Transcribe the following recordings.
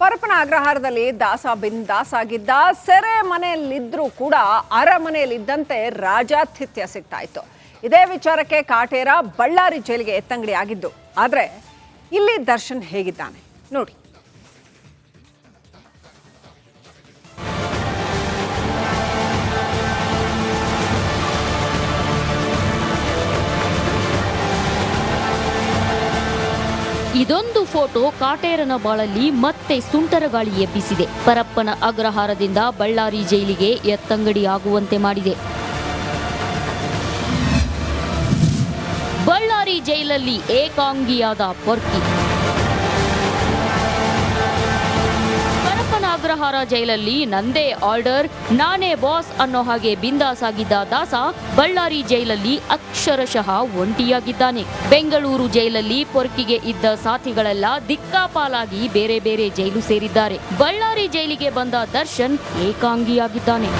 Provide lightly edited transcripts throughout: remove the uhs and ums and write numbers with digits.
ಪರಪ್ಪನ ಅಗ್ರಹಾರದಲ್ಲಿ ದಾಸ ಬಿಂದಾಸ್ ಆಗಿದ್ದ. ಸೆರೆ ಮನೆಯಲ್ಲಿದ್ರೂ ಕೂಡ ಅರಮನೆಯಲ್ಲಿದ್ದಂತೆ ರಾಜಾತಿಥ್ಯ ಸಿಗ್ತಾ ಇತ್ತು. ಇದೇ ವಿಚಾರಕ್ಕೆ ಕಾಟೇರ ಬಳ್ಳಾರಿ ಜೈಲಿಗೆ ಎತ್ತಂಗಡಿ ಆಗಿದ್ದು. ಆದರೆ ಇಲ್ಲಿ ದರ್ಶನ್ ಹೇಗಿದ್ದಾನೆ ನೋಡಿ. ಇದೊಂದು ಫೋಟೋ ಕಾಟೇರನ ಬಾಳಲ್ಲಿ ಮತ್ತೆ ಸುಂಟರ ಗಾಳಿ ಎಬ್ಬಿಸಿದೆ. ಪರಪ್ಪನ ಅಗ್ರಹಾರದಿಂದ ಬಳ್ಳಾರಿ ಜೈಲಿಗೆ ಎತ್ತಂಗಡಿ ಆಗುವಂತೆ ಮಾಡಿದೆ. ಬಳ್ಳಾರಿ ಜೈಲಲ್ಲಿ ಏಕಾಂಗಿಯಾದ ಪೊರ್ಕಿ. ಪರಪ್ಪನ ಅಗ್ರಹಾರ ಜೈಲಲ್ಲಿ ನಂದೇ ಆರ್ಡರ್, ನಾನೇ ಬಾಸ್ ಅನ್ನೋ ಹಾಗೆ ಬಿಂದಾಸ್ ಆಗಿದ್ದ ದಾಸ ಬಳ್ಳಾರಿ ಜೈಲಲ್ಲಿ ಅಕ್ಷರಶಃ ಒಂಟಿಯಾಗಿದ್ದಾನೆ. ಬೆಂಗಳೂರು ಜೈಲಲ್ಲಿ ಪೊರ್ಕಿಗೆ ಇದ್ದ ಸಾಥಿಗಳೆಲ್ಲ ದಿಕ್ಕಾಪಾಲಾಗಿ ಬೇರೆ ಬೇರೆ ಜೈಲು ಸೇರಿದ್ದಾರೆ. ಬಳ್ಳಾರಿ ಜೈಲಿಗೆ ಬಂದ ದರ್ಶನ್ ಏಕಾಂಗಿಯಾಗಿದ್ದಾನೆ.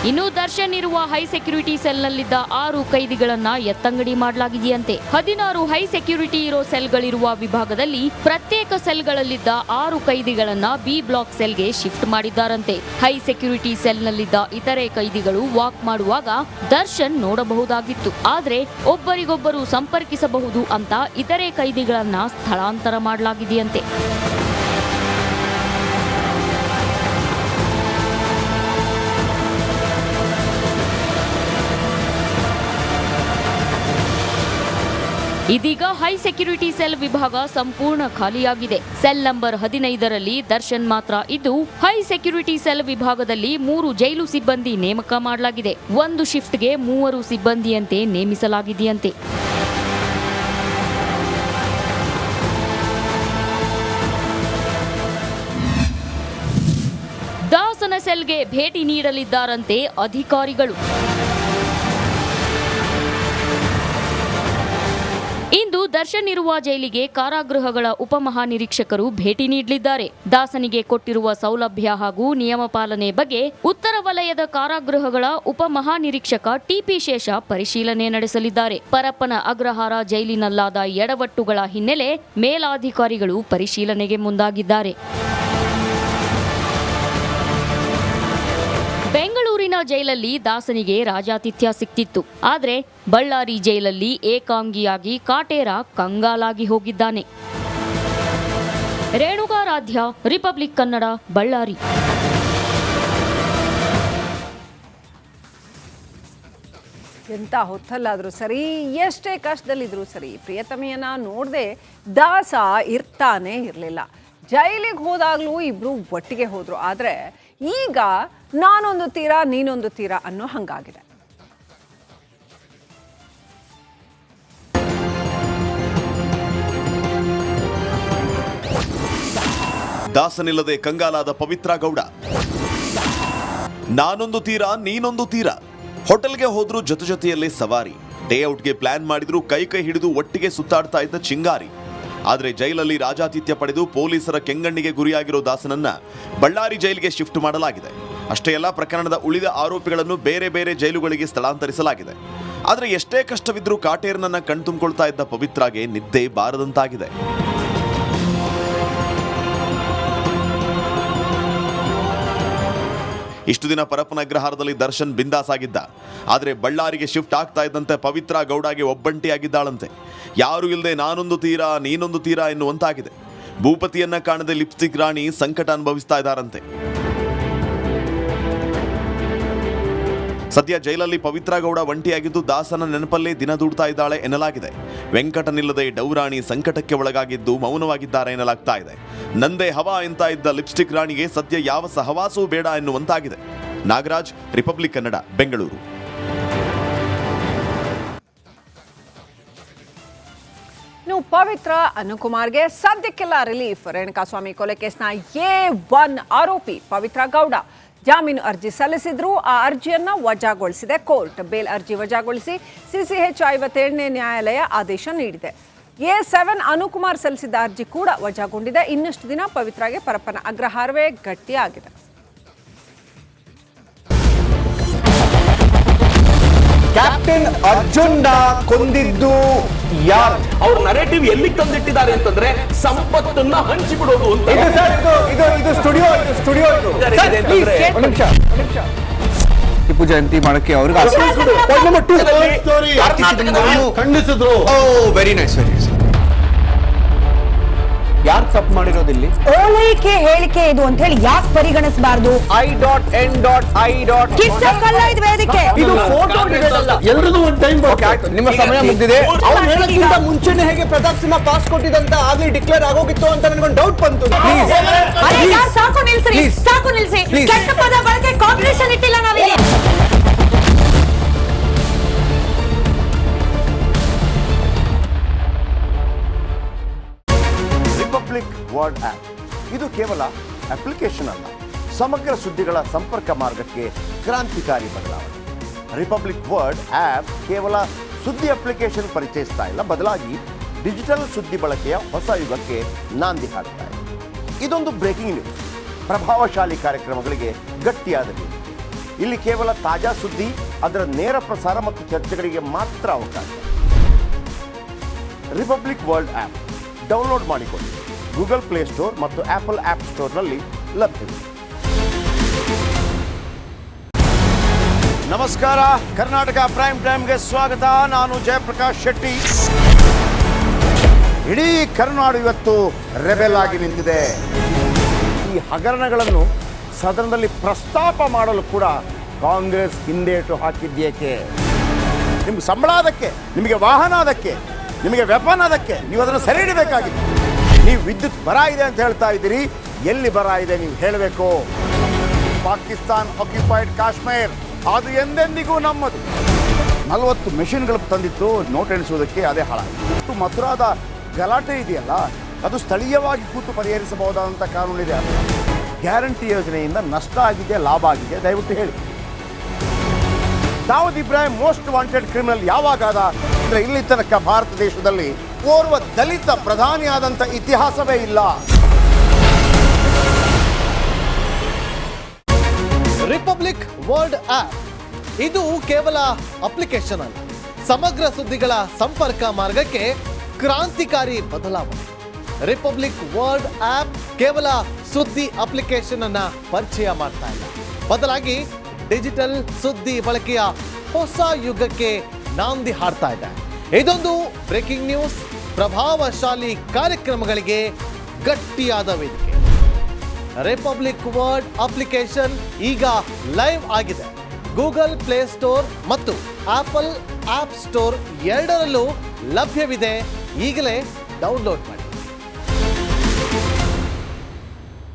ಇನ್ನು ದರ್ಶನ್ ಇರುವ ಹೈ ಸೆಕ್ಯೂರಿಟಿ ಸೆಲ್ನಲ್ಲಿದ್ದ 6 ಕೈದಿಗಳನ್ನ ಎತ್ತಂಗಡಿ ಮಾಡಲಾಗಿದೆಯಂತೆ. 16 ಹೈ ಸೆಕ್ಯೂರಿಟಿ ಇರೋ ಸೆಲ್ಗಳಿರುವ ವಿಭಾಗದಲ್ಲಿ ಪ್ರತ್ಯೇಕ ಸೆಲ್ಗಳಲ್ಲಿದ್ದ 6 ಕೈದಿಗಳನ್ನ ಬಿ ಬ್ಲಾಕ್ ಸೆಲ್ಗೆ ಶಿಫ್ಟ್ ಮಾಡಿದ್ದಾರಂತೆ. ಹೈ ಸೆಕ್ಯೂರಿಟಿ ಸೆಲ್ನಲ್ಲಿದ್ದ ಇತರೆ ಕೈದಿಗಳು ವಾಕ್ ಮಾಡುವಾಗ ದರ್ಶನ್ ನೋಡಬಹುದಾಗಿತ್ತು. ಆದ್ರೆ ಒಬ್ಬರಿಗೊಬ್ಬರು ಸಂಪರ್ಕಿಸಬಹುದು ಅಂತ ಇತರೆ ಕೈದಿಗಳನ್ನ ಸ್ಥಳಾಂತರ ಮಾಡಲಾಗಿದೆಯಂತೆ. ಇದೀಗ ಹೈ ಸೆಕ್ಯೂರಿಟಿ ಸೆಲ್ ವಿಭಾಗ ಸಂಪೂರ್ಣ ಖಾಲಿಯಾಗಿದೆ. ಸೆಲ್ ನಂಬರ್ 15ರಲ್ಲಿ ದರ್ಶನ್ ಮಾತ್ರ ಇದ್ದು, ಹೈ ಸೆಕ್ಯೂರಿಟಿ ಸೆಲ್ ವಿಭಾಗದಲ್ಲಿ 3 ಜೈಲು ಸಿಬ್ಬಂದಿ ನೇಮಕ ಮಾಡಲಾಗಿದೆ. ಒಂದು ಶಿಫ್ಟ್ಗೆ 3 ಸಿಬ್ಬಂದಿಯಂತೆ ನೇಮಿಸಲಾಗಿದೆಯಂತೆ. ದಾಸನ ಸೆಲ್ಗೆ ಭೇಟಿ ನೀಡಲಿದ್ದಾರಂತೆ ಅಧಿಕಾರಿಗಳು. ಇಂದು ದರ್ಶನ್ ಇರುವ ಜೈಲಿಗೆ ಕಾರಾಗೃಹಗಳ ಉಪಮಹಾನಿರೀಕ್ಷಕರು ಭೇಟಿ ನೀಡಲಿದ್ದಾರೆ. ದಾಸನಿಗೆ ಕೊಟ್ಟಿರುವ ಸೌಲಭ್ಯ ಹಾಗೂ ನಿಯಮ ಪಾಲನೆ ಬಗ್ಗೆ ಉತ್ತರ ವಲಯದ ಕಾರಾಗೃಹಗಳ ಉಪಮಹಾನಿರೀಕ್ಷಕ ಟಿಪಿ ಶೇಷ ಪರಿಶೀಲನೆ ನಡೆಸಲಿದ್ದಾರೆ. ಪರಪ್ಪನ ಅಗ್ರಹಾರ ಜೈಲಿನಲ್ಲಾದ ಎಡವಟ್ಟುಗಳ ಹಿನ್ನೆಲೆ ಮೇಲಾಧಿಕಾರಿಗಳು ಪರಿಶೀಲನೆಗೆ ಮುಂದಾಗಿದ್ದಾರೆ. ಬೆಂಗಳೂರಿನ ಜೈಲಲ್ಲಿ ದಾಸನಿಗೆ ರಾಜಾತಿಥ್ಯ ಸಿಕ್ತಿತ್ತು. ಆದರೆ ಬಳ್ಳಾರಿ ಜೈಲಲ್ಲಿ ಏಕಾಂಗಿಯಾಗಿ ಕಾಟೇರ ಕಂಗಾಲಾಗಿ ಹೋಗಿದ್ದಾನೆ. ರೇಣುಕಾರಾಧ್ಯ, ರಿಪಬ್ಲಿಕ್ ಕನ್ನಡ, ಬಳ್ಳಾರಿ. ಎಂಥ ಹೊತ್ತಲ್ಲಾದರೂ ಸರಿ, ಎಷ್ಟೇ ಕಷ್ಟದಲ್ಲಿದ್ರೂ ಸರಿ, ಪ್ರಿಯತಮೆಯನ್ನ ನೋಡದೆ ದಾಸ ಇರ್ತಾನೆ ಇರಲಿಲ್ಲ. ಜೈಲಿಗೆ ಹೋದಾಗಲೂ ಇಬ್ರು ಒಟ್ಟಿಗೆ ಹೋದ್ರು. ಆದರೆ ಈಗ ನಾನೊಂದು ತೀರ ನೀನೊಂದು ತೀರ ಅನ್ನೋ ಹಂಗಾಗಿದೆ. ದಾಸನಿಲ್ಲದೆ ಕಂಗಾಲಾದ ಪವಿತ್ರ ಗೌಡ. ನಾನೊಂದು ತೀರ ನೀನೊಂದು ತೀರ. ಹೋಟೆಲ್ಗೆ ಹೋದ್ರು ಜೊತೆಯಲ್ಲೇ ಸವಾರಿ. ಡೇ ಔಟ್ಗೆ ಪ್ಲಾನ್ ಮಾಡಿದ್ರು ಕೈ ಹಿಡಿದು ಒಟ್ಟಿಗೆ ಸುತ್ತಾಡ್ತಾ ಇದ್ದ ಚಿಂಗಾರಿ. ಆದರೆ ಜೈಲಲ್ಲಿ ರಾಜಾತಿಥ್ಯ ಪಡೆದು ಪೊಲೀಸರ ಕೆಂಗಣ್ಣಿಗೆ ಗುರಿಯಾಗಿರೋ ದಾಸನನ್ನ ಬಳ್ಳಾರಿ ಜೈಲಿಗೆ ಶಿಫ್ಟ್ ಮಾಡಲಾಗಿದೆ. ಅಷ್ಟೇ ಅಲ್ಲ, ಪ್ರಕರಣದ ಉಳಿದ ಆರೋಪಿಗಳನ್ನು ಬೇರೆ ಬೇರೆ ಜೈಲುಗಳಿಗೆ ಸ್ಥಳಾಂತರಿಸಲಾಗಿದೆ. ಆದರೆ ಎಷ್ಟೇ ಕಷ್ಟವಿದ್ರೂ ಕಾಟೇರನನ್ನ ಕಣ್ತುಂಬಿಕೊಳ್ತಾ ಇದ್ದ ಪವಿತ್ರಾಗೆ ನಿದ್ದೆ ಬಾರದಂತಾಗಿದೆ. ಇಷ್ಟು ದಿನ ಪರಪ್ಪನ ಅಗ್ರಹಾರದಲ್ಲಿ ದರ್ಶನ್ ಬಿಂದಾಸ್ ಆಗಿದ್ದ. ಆದರೆ ಬಳ್ಳಾರಿಗೆ ಶಿಫ್ಟ್ ಆಗ್ತಾ ಇದ್ದಂತೆ ಪವಿತ್ರ ಗೌಡಗೆ ಒಬ್ಬಂಟಿಯಾಗಿದ್ದಾಳಂತೆ. ಯಾರು ಇಲ್ಲದೆ ನಾನೊಂದು ತೀರ ನೀನೊಂದು ತೀರ ಎನ್ನುವಂತಾಗಿದೆ. ಭೂಪತಿಯನ್ನ ಕಾಣದೆ ಲಿಪ್ಸ್ಟಿಕ್ ರಾಣಿ ಸಂಕಟ ಅನುಭವಿಸ್ತಾ ಇದ್ದಾರಂತೆ. ಸದ್ಯ ಜೈಲಲ್ಲಿ ಪವಿತ್ರ ಗೌಡ ಒಂಟಿಯಾಗಿದ್ದು ದಾಸನ ನೆನಪಲ್ಲೇ ದಿನ ದೂಡ್ತಾ ಇದ್ದಾಳೆ ಎನ್ನಲಾಗಿದೆ. ವೆಂಕಟನಿಲ್ಲದೆ ಡೌರಾಣಿ ಸಂಕಟಕ್ಕೆ ಒಳಗಾಗಿದ್ದು ಮೌನವಾಗಿದ್ದಾರೆ ಎನ್ನಲಾಗ್ತಾ ಇದೆ. ನಂದೇ ಹವಾ ಎಂತ ಇದ್ದ ಲಿಪ್ಸ್ಟಿಕ್ ರಾಣಿಗೆ ಸದ್ಯ ಯಾವ ಸಹವಾಸವೂ ಬೇಡ ಎನ್ನುವಂತಾಗಿದೆ. ನಾಗರಾಜ್, ರಿಪಬ್ಲಿಕ್ ಕನ್ನಡ, ಬೆಂಗಳೂರು. ಪವಿತ್ರ ಅನುಕುಮಾರ್ಗೆ ಸದ್ಯಕ್ಕೆಲ್ಲ ರಿಲೀಫ್. ರೇಣುಕಾಸ್ವಾಮಿ ಕೊಲೆ ಕೇಸ್ನ A1 ಆರೋಪಿ ಪವಿತ್ರ ಗೌಡ ಜಾಮೀನು ಅರ್ಜಿ ಸಲ್ಲಿಸಿದ್ರು. ಆ ಅರ್ಜಿಯನ್ನ ವಜಾಗೊಳಿಸಿದೆ ಕೋರ್ಟ್. ಬೇಲ್ ಅರ್ಜಿ ವಜಾಗೊಳಿಸಿ CCH 57ನೇ ನ್ಯಾಯಾಲಯ ಆದೇಶ ನೀಡಿದೆ. A7 ಅನುಕುಮಾರ್ ಸಲ್ಲಿಸಿದ ಅರ್ಜಿ ಕೂಡ ವಜಾಗೊಂಡಿದೆ. ಇನ್ನಷ್ಟು ದಿನ ಪವಿತ್ರಾಗೆ ಪರಪ್ಪನ ಅಗ್ರಹಾರವೇ ಗಟ್ಟಿಯಾಗಿದೆ. ಕ್ಯಾಪ್ಟನ್ ಅರ್ಜುನ್ ಕೊಂದಿದ್ದು ಯಾರು? ಅವ್ರ ನರೇಟಿವ್ ಎಲ್ಲಿ ತಂದಿಟ್ಟಿದ್ದಾರೆ ಅಂತಂದ್ರೆ ಸಂಪತ್ತನ್ನ ಹಂಚಿಬಿಡೋದು ಅಂತ. ಇದು ಸ್ಟುಡಿಯೋ ಟಿಪ್ಪು ಜಯಂತಿ ಮಾಡಕ್ಕೆ ಅವ್ರಿಗೆ ಖಂಡಿಸಿದ್ರು. Very nice. ಯಾರು ತಪ್ಪು ಮಾಡಿರೋದಿಲ್ಲಿ? ಓಲೈಕೆ ಹೇಳಿಕೆ ಇದು ಅಂತ ಹೇಳಿ ಯಾಕೆ ಪರಿಗಣಿಸಬಾರದು? ಕಿಚ್ಚಕ್ಕಲ್ಲ ವೇದಿಕೆ. ಇದು ಫೋಟೋ ಎಲ್ರಿಗೂ ಒಂದು ಟೈಮ್ ನಿಮ್ಮ ಸಮಯ ಮುಗಿದಿದೆ. ಅವ್ರು ಹೇಳೋಕ್ಕಿಂತ ಮುಂಚೆನೆ ಹೇಗೆ ಪ್ರತಾಪ್ ಸಿಂಹ ಪಾಸ್ ಕೊಟ್ಟಿದಂತ ಆಗ್ಲಿ ಡಿಕ್ಲೇರ್ ಆಗೋಗಿತ್ತು ಅಂತ ನನಗೊಂದು ಡೌಟ್ ಬಂತು. ಸಾಕು ನಿಲ್ಸ್ರಿ, ಸಾಕು ನಿಲ್ಸಿ. ಕೆಟ್ಟ ಪದ ಬಳಕೆ ಕಾಂಪಿಟೇಷನ್ ಇಟ್ಟಿಲ್ಲ ನಾವಿಲ್ಲಿ. ರಿಪಬ್ಲಿಕ್ ವರ್ಡ್ ಆಪ್ ಇದು ಕೇವಲ ಅಪ್ಲಿಕೇಶನ್ ಅಲ್ಲ, ಸಮಗ್ರ ಸುದ್ದಿಗಳ ಸಂಪರ್ಕ ಮಾರ್ಗಕ್ಕೆ ಕ್ರಾಂತಿಕಾರಿ ಬದಲಾವಣೆ. ರಿಪಬ್ಲಿಕ್ ವರ್ಡ್ ಆಪ್ ಕೇವಲ ಸುದ್ದಿ ಅಪ್ಲಿಕೇಶನ್ ಪರಿಚಯಿಸ್ತಾ ಇಲ್ಲ, ಬದಲಾಗಿ ಡಿಜಿಟಲ್ ಸುದ್ದಿ ಬಳಕೆಯ ಹೊಸ ಯುಗಕ್ಕೆ ನಾಂದಿ ಹಾಡ್ತಾ ಇದೆ. ಇದೊಂದು ಬ್ರೇಕಿಂಗ್ ನ್ಯೂಸ್, ಪ್ರಭಾವಶಾಲಿ ಕಾರ್ಯಕ್ರಮಗಳಿಗೆ ಗಟ್ಟಿಯಾದ ನ್ಯೂಸ್. ಇಲ್ಲಿ ಕೇವಲ ತಾಜಾ ಸುದ್ದಿ, ಅದರ ನೇರ ಪ್ರಸಾರ ಮತ್ತು ಚರ್ಚೆಗಳಿಗೆ ಮಾತ್ರ ಅವಕಾಶ. ರಿಪಬ್ಲಿಕ್ ವರ್ಲ್ಡ್ ಆಪ್ ಡೌನ್ಲೋಡ್ ಮಾಡಿಕೊಳ್ಳಿ. ಗೂಗಲ್ ಪ್ಲೇಸ್ಟೋರ್ ಮತ್ತು ಆಪಲ್ ಆಪ್ ಸ್ಟೋರ್ನಲ್ಲಿ ಲಭ್ಯವಿದೆ. ನಮಸ್ಕಾರ, ಕರ್ನಾಟಕ ಪ್ರೈಮ್ ಟೈಮ್ಗೆ ಸ್ವಾಗತ. ನಾನು ಜಯಪ್ರಕಾಶ್ ಶೆಟ್ಟಿ. ಇಡೀ ಕರ್ನಾಡು ಇವತ್ತು ರೆಬೆಲ್ ಆಗಿ ನಿಂತಿದೆ. ಈ ಹಗರಣಗಳನ್ನು ಸದನದಲ್ಲಿ ಪ್ರಸ್ತಾಪ ಮಾಡಲು ಕೂಡ ಕಾಂಗ್ರೆಸ್ ಹಿಂದೇಟು ಹಾಕಿದ್ದೇಕೆ? ನಿಮ್ಗೆ ಸಂಬಳ ಅದಕ್ಕೆ, ನಿಮಗೆ ವಾಹನ ಅದಕ್ಕೆ, ನಿಮಗೆ ವೆಪನ್ ಅದಕ್ಕೆ, ನೀವು ಅದನ್ನು ಸೆರೆ ಹಿಡಬೇಕಾಗಿತ್ತು. ನೀವು ವಿದ್ಯುತ್ ಬರ ಇದೆ ಅಂತ ಹೇಳ್ತಾ ಇದ್ದೀರಿ, ಎಲ್ಲಿ ಬರ ಇದೆ ನೀವು ಹೇಳಬೇಕು. ಪಾಕಿಸ್ತಾನ್ ಆಕ್ಯುಪೈಡ್ ಕಾಶ್ಮೀರ್ ಅದು ಎಂದೆಂದಿಗೂ ನಮ್ಮದು. 40 ಮೆಷಿನ್ಗಳು ತಂದಿತ್ತು ನೋಟ್ ಎಣಿಸುವುದಕ್ಕೆ, ಅದೇ ಹಾಳಾಯಿತು. ಮಥುರಾದ ಗಲಾಟೆ ಇದೆಯಲ್ಲ, ಅದು ಸ್ಥಳೀಯವಾಗಿ ಕೂತು ಪರಿಹರಿಸಬಹುದಾದಂಥ ಕಾನೂನಿದೆ. ಗ್ಯಾರಂಟಿ ಯೋಜನೆಯಿಂದ ನಷ್ಟ ಆಗಿದೆ, ಲಾಭ ಆಗಿದೆ, ದಯವಿಟ್ಟು ಹೇಳಿ. Dawood Ibrahim most wanted criminal ಯಾವಾಗಾದ ಅಂದರೆ ಇಲ್ಲಿ ತನಕ ಭಾರತ ದೇಶದಲ್ಲಿ ಓರ್ವ ದಲಿತ ಪ್ರಧಾನಿಯಾದಂಥ ಇತಿಹಾಸವೇ ಇಲ್ಲ. ರಿಪಬ್ಲಿಕ್ ವರ್ಲ್ಡ್ ಆಪ್ ಇದು ಕೇವಲ ಅಪ್ಲಿಕೇಶನ್ ಅಲ್ಲ, ಸಮಗ್ರ ಸುದ್ದಿಗಳ ಸಂಪರ್ಕ ಮಾರ್ಗಕ್ಕೆ ಕ್ರಾಂತಿಕಾರಿ ಬದಲಾವಣೆ. ರಿಪಬ್ಲಿಕ್ ವರ್ಲ್ಡ್ ಆಪ್ ಕೇವಲ ಸುದ್ದಿ ಅಪ್ಲಿಕೇಶನ್ ಅನ್ನ ಪರಿಚಯ ಮಾಡ್ತಾ ಇಲ್ಲ, ಬದಲಾಗಿ ಡಿಜಿಟಲ್ ಸುದ್ದಿ ಬಳಕೆಯ ಹೊಸ ಯುಗಕ್ಕೆ ನಾಂದಿ ಹಾಡ್ತಾ ಇದೆ. ಇದೊಂದು ಬ್ರೇಕಿಂಗ್ ನ್ಯೂಸ್, ಪ್ರಭಾವಶಾಲಿ ಕಾರ್ಯಕ್ರಮಗಳಿಗೆ ಗಟ್ಟಿಯಾದ ವೇದಿಕೆ. ರಿಪಬ್ಲಿಕ್ ವರ್ಲ್ಡ್ ಅಪ್ಲಿಕೇಶನ್ ಈಗ ಲೈವ್ ಆಗಿದೆ. ಗೂಗಲ್ ಪ್ಲೇಸ್ಟೋರ್ ಮತ್ತು ಆಪಲ್ ಆಪ್ ಸ್ಟೋರ್ ಎರಡರಲ್ಲೂ ಲಭ್ಯವಿದೆ. ಈಗಲೇ ಡೌನ್ಲೋಡ್ ಮಾಡಿ.